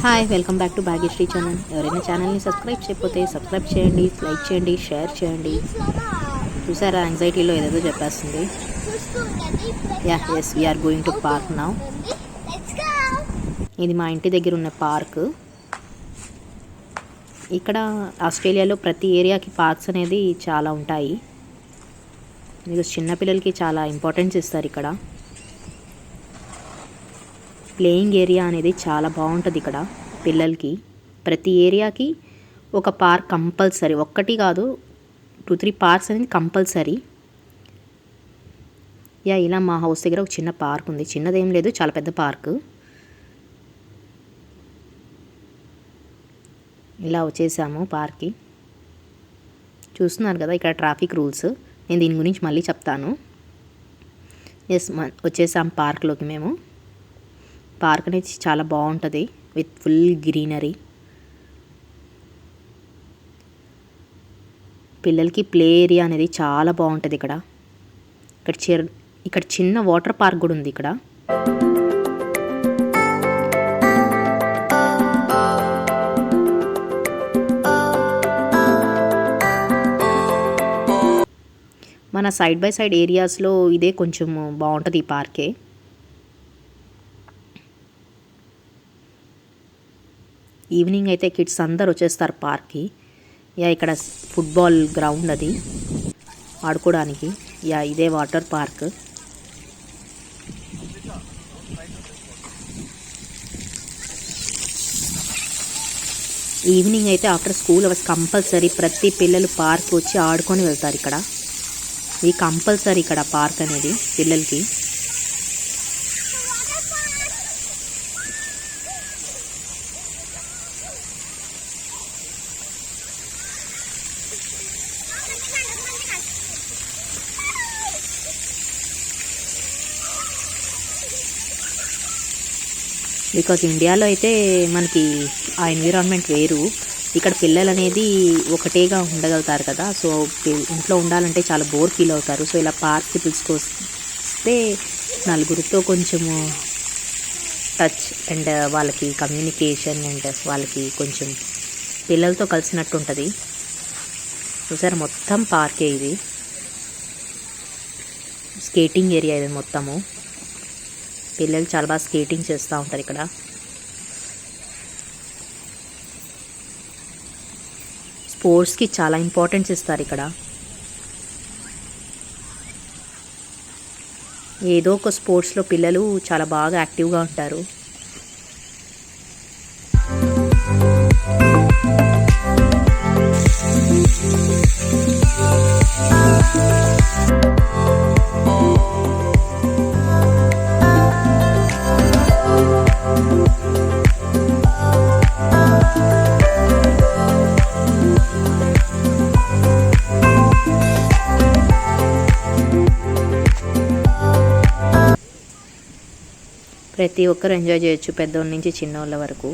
Hi welcome back to Bhagyashree channel. ఎవరైనా ఛానల్ని subscribe చేయకపోతే సబ్స్క్రైబ్ చేయండి, లైక్ చేయండి, షేర్ చేయండి. చూసారా యాంగ్జైటీలో ఏదేదో చెప్పేస్తుంది. Yes we are going to park now. ఇది మా ఇంటి దగ్గర ఉన్న పార్క్. ఇక్కడ ఆస్ట్రేలియాలో ప్రతి ఏరియాకి పార్క్స్ అనేది చాలా ఉంటాయి. మీకు చిన్నపిల్లలకి చాలా ఇంపార్టెన్స్ ఇస్తారు. ఇక్కడ ప్లేయింగ్ ఏరియా అనేది చాలా బాగుంటుంది. ఇక్కడ పిల్లలకి ప్రతి ఏరియాకి ఒక పార్క్ కంపల్సరీ, ఒక్కటి కాదు 2-3 పార్క్స్ అనేది కంపల్సరీ. ఇలా మా హౌస్ దగ్గర ఒక చిన్న పార్క్ ఉంది. చిన్నదేం లేదు, చాలా పెద్ద పార్క్. ఇలా వచ్చేసాము పార్క్కి. చూస్తున్నారు కదా ఇక్కడ ట్రాఫిక్ రూల్స్. నేను దీని గురించి మళ్ళీ చెప్తాను. వచ్చేసాం పార్క్లోకి. మేము పార్క్ అనేది చాలా బాగుంటుంది విత్ ఫుల్ గ్రీనరీ. పిల్లలకి ప్లే ఏరియా అనేది చాలా బాగుంటుంది ఇక్కడ. ఇక్కడ చిన్న వాటర్ పార్క్ కూడా ఉంది. ఇక్కడ మన సైడ్ బై సైడ్ ఏరియాస్లో ఇదే కొంచెం బాగుంటుంది ఈ పార్కే. ఈవినింగ్ అయితే కిడ్స్ అందరు వచ్చేస్తారు పార్క్కి. ఇక్కడ ఫుట్బాల్ గ్రౌండ్ అది ఆడుకోవడానికి. ఇదే వాటర్ పార్క్. ఈవినింగ్ అయితే ఆఫ్టర్ స్కూల్ అవర్స్ కంపల్సరీ ప్రతి పిల్లలు పార్క్ వచ్చి ఆడుకొని వెళ్తారు. ఇక్కడ ఇది కంపల్సరీ ఇక్కడ పార్క్ అనేది పిల్లలకి. బికాజ్ ఇండియాలో అయితే మనకి ఆ ఎన్విరాన్మెంట్ వేరు. ఇక్కడ పిల్లలు అనేది ఒకటేగా ఉండగలుగుతారు కదా. సో ఇంట్లో ఉండాలంటే చాలా బోర్ ఫీల్ అవుతారు. సో ఇలా పార్క్కి పిలుచుకొస్తే నలుగురితో కొంచెము టచ్ అండ్ వాళ్ళకి కమ్యూనికేషన్ అండ్ వాళ్ళకి కొంచెం పిల్లలతో కలిసినట్టు ఉంటుంది. చూసారా మొత్తం పార్కే ఇది. స్కేటింగ్ ఏరియా ఇది మొత్తము. పిల్లలు చాలా బాగా స్కేటింగ్ చేస్తూ ఉంటారు ఇక్కడ. స్పోర్ట్స్కి చాలా ఇంపార్టెన్స్ ఇస్తారు ఇక్కడ. ఏదో ఒక స్పోర్ట్స్లో పిల్లలు చాలా బాగా యాక్టివ్గా ఉంటారు. ప్రతి ఒక్కరు ఎంజాయ్ చేయొచ్చు, పెద్దోళ్ళ నుంచి చిన్నోళ్ళ వరకు.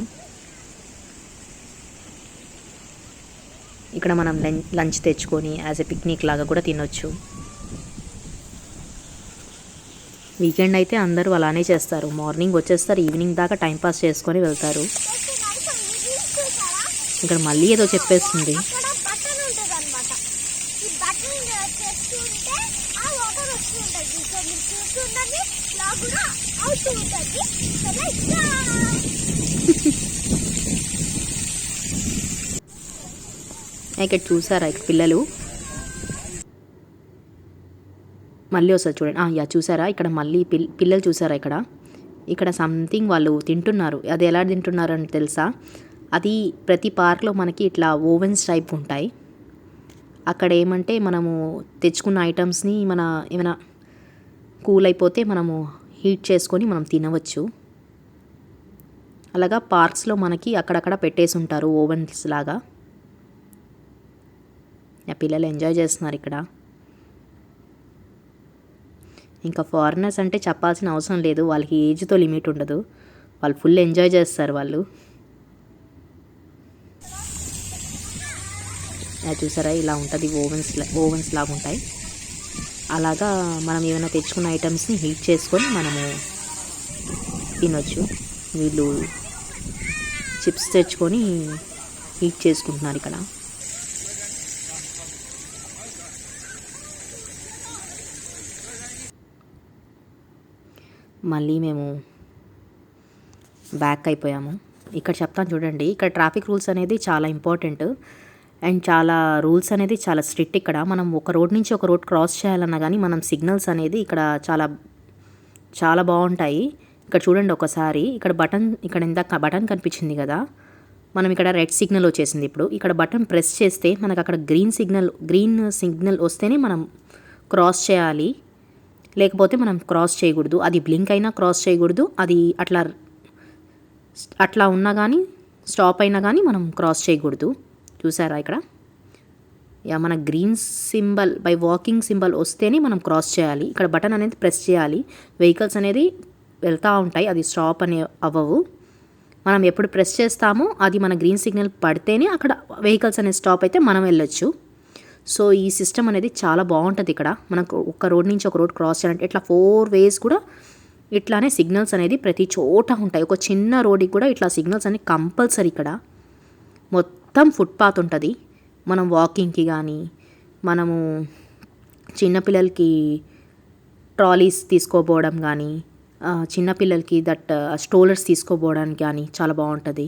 ఇక్కడ మనం లంచ్ తెచ్చుకొని యాజ్ ఎ పిక్నిక్ లాగా కూడా తినొచ్చు. వీకెండ్ అయితే అందరూ అలానే చేస్తారు. మార్నింగ్ వచ్చేస్తారు, ఈవినింగ్ దాకా టైంపాస్ చేసుకొని వెళ్తారు. ఇక్కడ మళ్ళీ ఏదో చెప్పేస్తుంది. ఇక్కడ చూసారా ఇక్కడ పిల్లలు మళ్ళీ వస్తారు చూడండి. చూసారా ఇక్కడ మళ్ళీ పిల్లలు చూసారా ఇక్కడ సంథింగ్ వాళ్ళు తింటున్నారు. అది ఎలా తింటున్నారు అని తెలుసా? అది ప్రతి పార్క్లో మనకి ఇట్లా ఓవెన్స్ టైప్ ఉంటాయి. అక్కడ ఏమంటే మనము తెచ్చుకున్న ఐటమ్స్ని ఏమైనా కూల్ అయిపోతే మనము హీట్ చేసుకొని మనం తినవచ్చు. అలాగా పార్క్స్లో మనకి అక్కడక్కడ పెట్టేసి ఉంటారు ఓవెన్స్ లాగా. పిల్లలు ఎంజాయ్ చేస్తున్నారు ఇక్కడ. ఇంకా ఫారినర్స్ అంటే చెప్పాల్సిన అవసరం లేదు. వాళ్ళకి ఏజ్తో లిమిట్ ఉండదు. వాళ్ళు ఫుల్ ఎంజాయ్ చేస్తారు వాళ్ళు. చూసారా ఇలా ఉంటుంది. ఓవెన్స్ లాగా ఉంటాయి. అలాగా మనం ఏమైనా తెచ్చుకున్న ఐటమ్స్ని హీట్ చేసుకొని మనము తినొచ్చు. వీళ్ళు చిప్స్ తెచ్చుకొని హీట్ చేసుకుంటున్నారు ఇక్కడ. మళ్ళీ మేము బ్యాక్ అయిపోయాము. ఇక్కడ చెప్తాను చూడండి, ఇక్కడ ట్రాఫిక్ రూల్స్ అనేది చాలా ఇంపార్టెంట్ అండ్ చాలా రూల్స్ అనేది చాలా స్ట్రిక్ట్. ఇక్కడ మనం ఒక రోడ్ నుంచి ఒక రోడ్ క్రాస్ చేయాలన్నా కానీ మనం సిగ్నల్స్ అనేది ఇక్కడ చాలా చాలా బాగుంటాయి. ఇక్కడ చూడండి ఒకసారి, ఇక్కడ ఇందాక బటన్ కనిపించింది కదా, మనం ఇక్కడ రెడ్ సిగ్నల్ వచ్చేసింది. ఇప్పుడు ఇక్కడ బటన్ ప్రెస్ చేస్తే మనకు అక్కడ గ్రీన్ సిగ్నల్ వస్తేనే మనం క్రాస్ చేయాలి, లేకపోతే మనం క్రాస్ చేయకూడదు. అది బ్లింక్ అయినా క్రాస్ చేయకూడదు, అది అట్లా ఉన్నా కానీ స్టాప్ అయినా కానీ మనం క్రాస్ చేయకూడదు. చూసారా ఇక్కడ మన green symbol by walking symbol వస్తేనే మనం క్రాస్ చేయాలి. ఇక్కడ బటన్ అనేది ప్రెస్ చేయాలి, వెహికల్స్ అనేది వెళ్తూ ఉంటాయి, అది స్టాప్ అని అవ్వవు. మనం ఎప్పుడు ప్రెస్ చేస్తామో అది మన గ్రీన్ సిగ్నల్ పడితేనే అక్కడ వెహికల్స్ అనేది స్టాప్ అయితే మనం వెళ్ళొచ్చు. సో ఈ సిస్టమ్ అనేది చాలా బాగుంటుంది. ఇక్కడ మనకు ఒక రోడ్ నుంచి ఒక రోడ్ క్రాస్ చేయాలంటే ఇట్లా 4 ways కూడా ఇట్లానే సిగ్నల్స్ అనేది ప్రతి చోట ఉంటాయి. ఒక చిన్న రోడ్కి కూడా ఇట్లా సిగ్నల్స్ అనేవి కంపల్సరీ. ఇక్కడ మొత్తం ఫుట్పాత్ ఉంటుంది. మనం వాకింగ్కి కానీ, మనము చిన్నపిల్లలకి ట్రాలీస్ తీసుకోపోవడం కానీ, చిన్నపిల్లలకి స్ట్రోలర్స్ తీసుకోపోవడానికి కానీ చాలా బాగుంటుంది.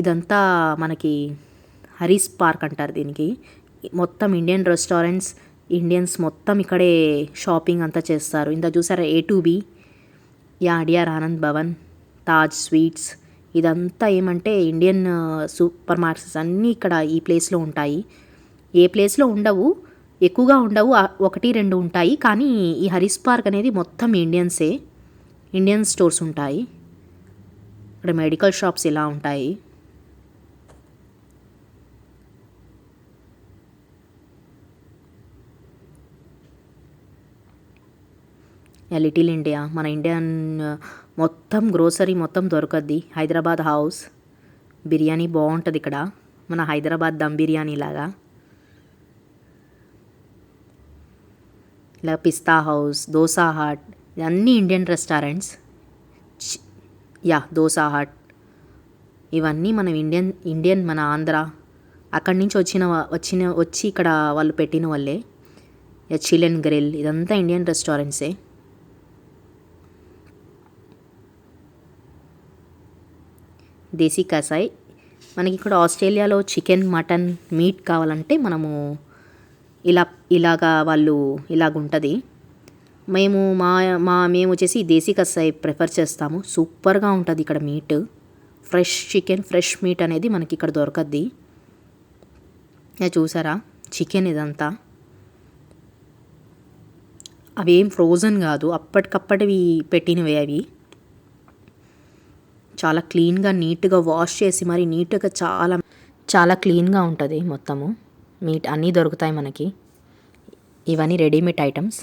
ఇదంతా మనకి హరీస్ పార్క్ అంటారు దీనికి. మొత్తం ఇండియన్ రెస్టారెంట్స్, ఇండియన్స్ మొత్తం ఇక్కడే షాపింగ్ అంతా చేస్తారు. ఇంత చూసారా A2B, DR Anand Bhavan, Taj sweets, ఇదంతా ఏమంటే ఇండియన్ సూపర్ మార్కెట్స్ అన్నీ ఇక్కడ ఈ ప్లేస్లో ఉంటాయి. ఏ ప్లేస్లో ఉండవు, ఎక్కువగా ఉండవు, 1-2 ఉంటాయి. కానీ ఈ హరీస్ పార్క్ అనేది మొత్తం ఇండియన్ స్టోర్స్ ఉంటాయి. ఇక్కడ మెడికల్ షాప్స్ ఇలా ఉంటాయి. లిటిల్ ఇండియా, మన ఇండియన్ మొత్తం గ్రోసరీ మొత్తం దొరకద్ది. హైదరాబాద్ హౌస్ బిర్యానీ బాగుంటుంది ఇక్కడ, మన హైదరాబాద్ దమ్ బిర్యానీ లాగా. ఇలా పిస్తా హౌస్, దోసా హట్, ఇవన్నీ ఇండియన్ రెస్టారెంట్స్. దోసా హట్ ఇవన్నీ మనం ఇండియన్ మన ఆంధ్ర అక్కడి నుంచి వచ్చి ఇక్కడ వాళ్ళు పెట్టిన వాళ్ళే. చిల్లెన్ గ్రిల్, ఇదంతా ఇండియన్ రెస్టారెంట్సే. దేశీ కసాయ్, మనకి ఇక్కడ ఆస్ట్రేలియాలో చికెన్, మటన్, మీట్ కావాలంటే మనము ఇలాగుంటుంది. మేము వచ్చేసి దేశీ కసాయ్ ప్రిఫర్ చేస్తాము. సూపర్గా ఉంటుంది ఇక్కడ meet. Fresh chicken, fresh meet అనేది మనకి ఇక్కడ దొరకద్ది. చూసారా చికెన్ ఇదంతా, అవేం ఫ్రోజన్ కాదు, అప్పటికప్పటివి పెట్టినవే. అవి చాలా క్లీన్గా నీట్గా వాష్ చేసి మరి నీట్గా చాలా చాలా క్లీన్గా ఉంటుంది మొత్తము. మీట్ అన్నీ దొరుకుతాయి మనకి. ఇవన్నీ రెడీమేడ్ ఐటమ్స్.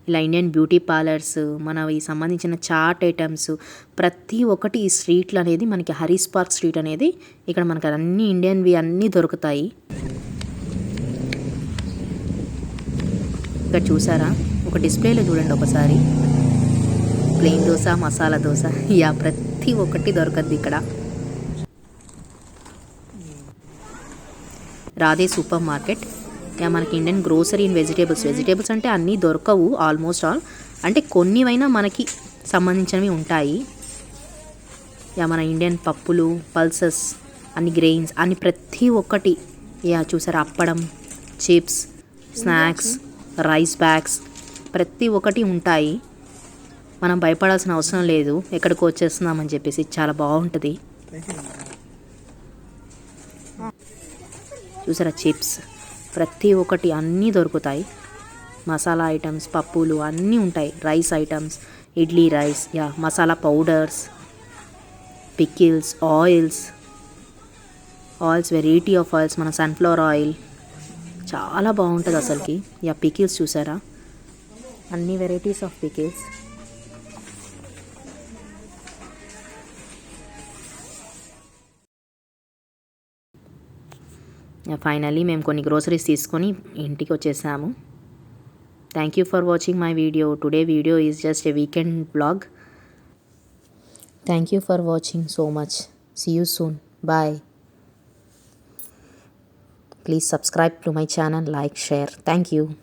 ఇలా ఇండియన్ బ్యూటీ పార్లర్స్, మనవి సంబంధించిన చాట్ ఐటమ్స్ ప్రతి ఒక్కటి ఈ స్ట్రీట్లు అనేది మనకి హరీస్ పార్క్ స్ట్రీట్ అనేది ఇక్కడ మనకి అన్ని ఇండియన్వి అన్నీ దొరుకుతాయి. ఇక్కడ చూసారా ఒక డిస్ప్లేలో చూడండి ఒకసారి, ప్లెయిన్ దోశ, మసాలా దోశ, ప్రతి ఒక్కటి దొరకద్ది ఇక్కడ. రాధే సూపర్ మార్కెట్, మనకి ఇండియన్ గ్రోసరీ అండ్ వెజిటేబుల్స్ అంటే అన్నీ దొరకవు, ఆల్మోస్ట్ ఆల్ అంటే కొన్నివైనా మనకి సంబంధించినవి ఉంటాయి. మన ఇండియన్ పప్పులు, పల్సెస్, అన్ని గ్రెయిన్స్, అన్ని ప్రతి ఒక్కటి. చూసారా అప్పడం, చిప్స్, స్నాక్స్, రైస్ బ్యాగ్స్ ప్రతి ఒక్కటి ఉంటాయి. మనం భయపడాల్సిన అవసరం లేదు ఎక్కడికి వచ్చేస్తున్నామని చెప్పేసి. చాలా బాగుంటుంది. చూసారా చిప్స్ ప్రతి ఒక్కటి అన్నీ దొరుకుతాయి. మసాలా ఐటమ్స్, పప్పులు అన్నీ ఉంటాయి. Rice items, idli rice, masala powders, pickles, oils, variety of oils, మన సన్ఫ్లవర్ ఆయిల్ చాలా బాగుంటుంది అసలుకి. పికిల్స్ చూసారా, అన్ని వెరైటీస్ ఆఫ్ పికిల్స్. ఫైనల్లీ మేము కొన్ని గ్రోసరీస్ తీసుకొని ఇంటికి వచ్చేసాము. Thank you for watching my video. Today video is just a weekend vlog. Thank you for watching so much. See you soon. Bye. Please subscribe to my channel, like, share. Thank you.